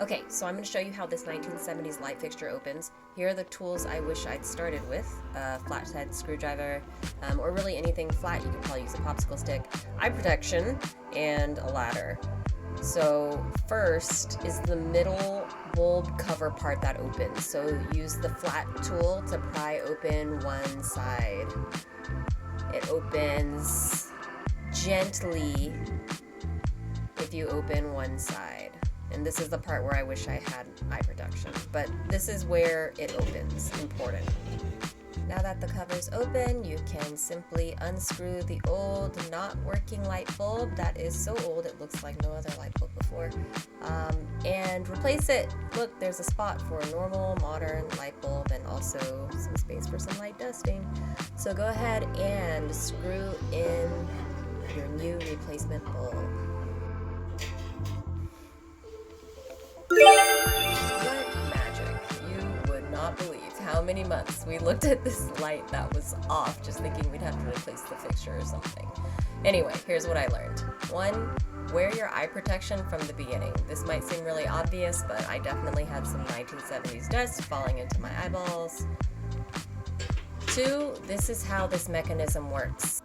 Okay, so I'm going to show you how this 1970s light fixture opens. Here are the tools I wish I'd started with. A flathead screwdriver, or really anything flat. You could probably use a popsicle stick, eye protection, and a ladder. So first is the middle bulb cover part that opens. So use the flat tool to pry open one side. It opens gently if you open one side. And this is the part where I wish I had eye protection. But this is where it opens. Important. Now that the cover's open, you can simply unscrew the old, not working light bulb that is so old it looks like no other light bulb before, and replace it. Look, there's a spot for a normal, modern light bulb and also some space for some light dusting. So go ahead and screw in your new replacement bulb. What magic! You would not believe how many months we looked at this light that was off, just thinking we'd have to replace the fixture or something. Anyway, here's what I learned. 1, wear your eye protection from the beginning. This might seem really obvious, but I definitely had some 1970s dust falling into my eyeballs. 2, this is how this mechanism works.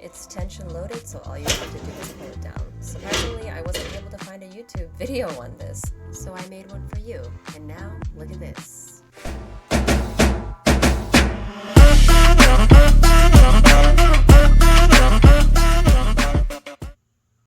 It's tension loaded, so all you have to do is pull it down. Surprisingly, I wasn't able to find a YouTube video on this, so I made one for you. And now, look at this.